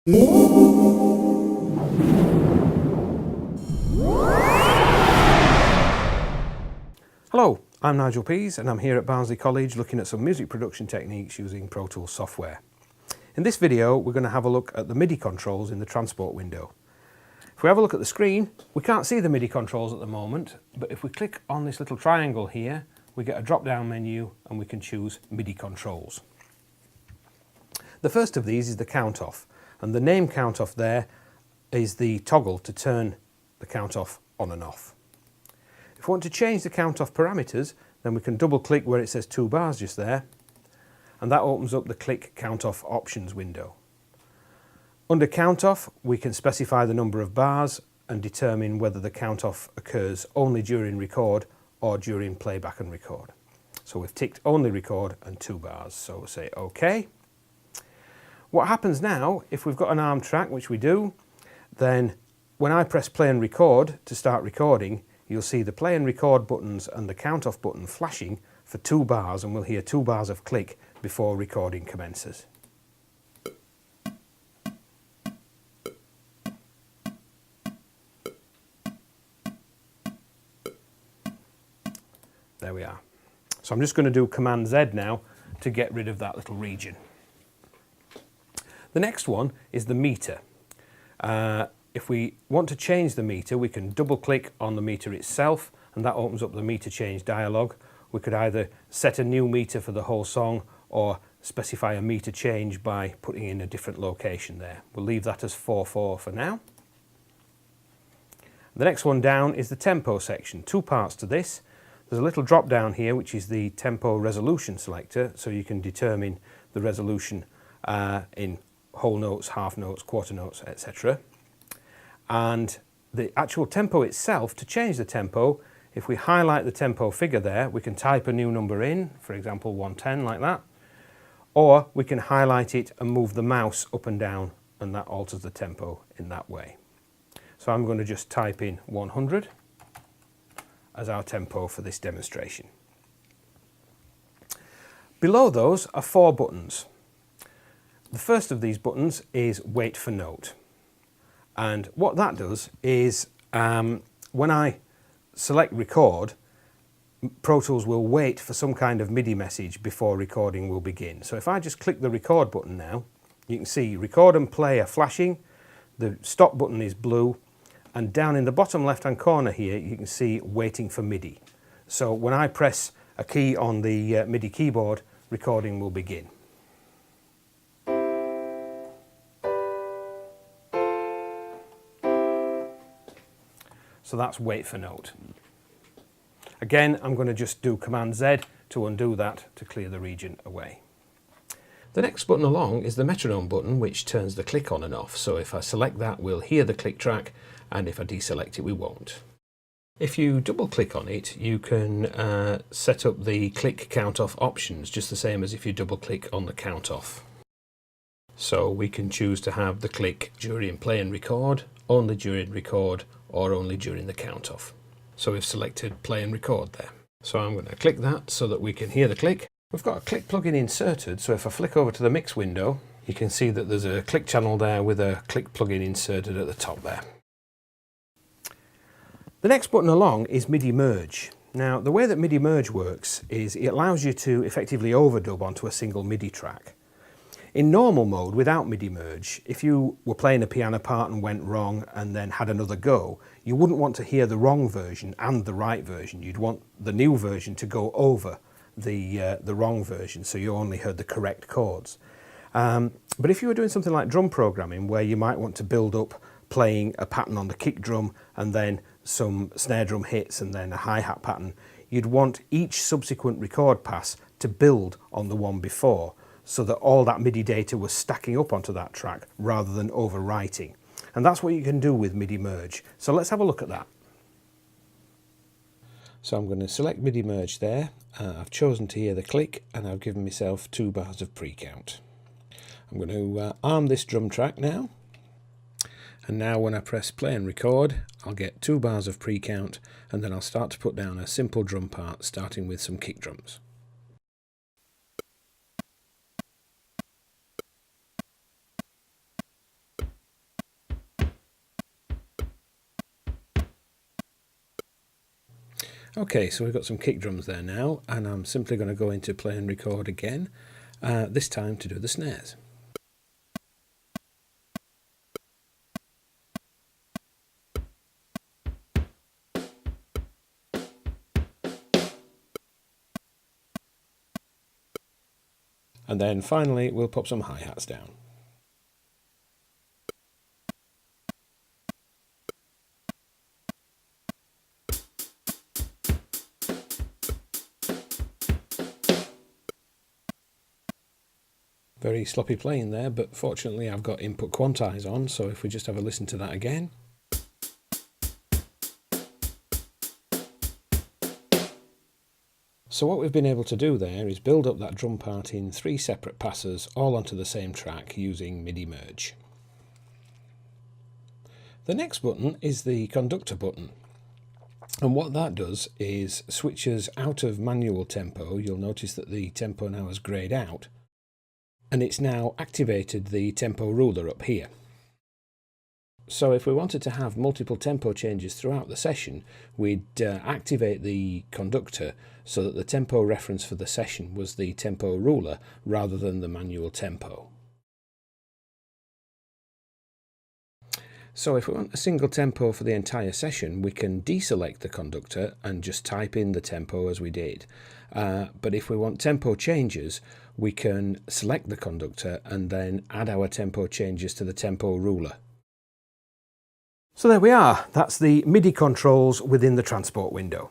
Hello, I'm Nigel Pease and I'm here at Barnsley College looking at some music production techniques using ProTools software. In this video we're going to have a look at the MIDI controls in the transport window. If we have a look at the screen, we can't see the MIDI controls at the moment, but if we click on this little triangle here, we get a drop-down menu and we can choose MIDI controls. The first of these is the count off, and the name count off there is the toggle to turn the count off on and off. If we want to change the count off parameters, then we can double click where it says 2 bars just there, and that opens up the click count off options window. Under count off, we can specify the number of bars and determine whether the count off occurs only during record or during playback and record. So we've ticked only record and 2 bars, so we'll say OK. What happens now, if we've got an ARM track, which we do, then when I press play and record to start recording, you'll see the play and record buttons and the count off button flashing for 2 bars, and we'll hear 2 bars of click before recording commences. There we are. So I'm just going to do Command Z now to get rid of that little region. The next one is the meter. If we want to change the meter, we can double click on the meter itself and that opens up the meter change dialog. We could either set a new meter for the whole song or specify a meter change by putting in a different location there. We'll leave that as 4/4 for now. The next one down is the tempo section. 2 parts to this. There's a little drop down here which is the tempo resolution selector, so you can determine the resolution in whole notes, half notes, quarter notes, etc. And the actual tempo itself, to change the tempo, if we highlight the tempo figure there, we can type a new number in, for example 110 like that, or we can highlight it and move the mouse up and down and that alters the tempo in that way. So I'm going to just type in 100 as our tempo for this demonstration. Below those are 4 buttons. The first of these buttons is wait for note. And what that does is when I select record, Pro Tools will wait for some kind of MIDI message before recording will begin. So if I just click the record button now, you can see record and play are flashing, the stop button is blue, and down in the bottom left hand corner here you can see waiting for MIDI. So when I press a key on the MIDI keyboard, recording will begin. So that's wait for note. Again, I'm going to just do Command Z to undo that to clear the region away. The next button along is the metronome button, which turns the click on and off. So if I select that, we'll hear the click track, and if I deselect it, we won't. If you double click on it, you can set up the click count off options, just the same as if you double click on the count off. So we can choose to have the click during play and record, only during record, or only during the count off. So we've selected play and record there. So I'm going to click that so that we can hear the click. We've got a click plugin inserted, so if I flick over to the mix window, you can see that there's a click channel there with a click plugin inserted at the top there. The next button along is MIDI merge. Now the way that MIDI merge works is it allows you to effectively overdub onto a single MIDI track. In normal mode, without MIDI merge, if you were playing a piano part and went wrong and then had another go, you wouldn't want to hear the wrong version and the right version. You'd want the new version to go over the wrong version, so you only heard the correct chords. But if you were doing something like drum programming, where you might want to build up playing a pattern on the kick drum and then some snare drum hits and then a hi-hat pattern, you'd want each subsequent record pass to build on the one before, so that all that MIDI data was stacking up onto that track rather than overwriting. And that's what you can do with MIDI merge. So let's have a look at that. So I'm going to select MIDI merge there. I've chosen to hear the click and I've given myself 2 bars of pre-count. I'm going to arm this drum track now. And now when I press play and record, I'll get 2 bars of pre-count, and then I'll start to put down a simple drum part starting with some kick drums. Okay, so we've got some kick drums there now, and I'm simply going to go into play and record again, this time to do the snares. And then finally we'll pop some hi-hats down. Very sloppy playing there, but fortunately I've got input quantize on, so if we just have a listen to that again. So what we've been able to do there is build up that drum part in 3 separate passes, all onto the same track using MIDI merge. The next button is the conductor button. And what that does is switches out of manual tempo. You'll notice that the tempo now has greyed out, and it's now activated the tempo ruler up here. So if we wanted to have multiple tempo changes throughout the session, we'd activate the conductor so that the tempo reference for the session was the tempo ruler rather than the manual tempo. So if we want a single tempo for the entire session, we can deselect the conductor and just type in the tempo as we did. But if we want tempo changes, we can select the conductor and then add our tempo changes to the tempo ruler. So there we are, that's the MIDI controls within the transport window.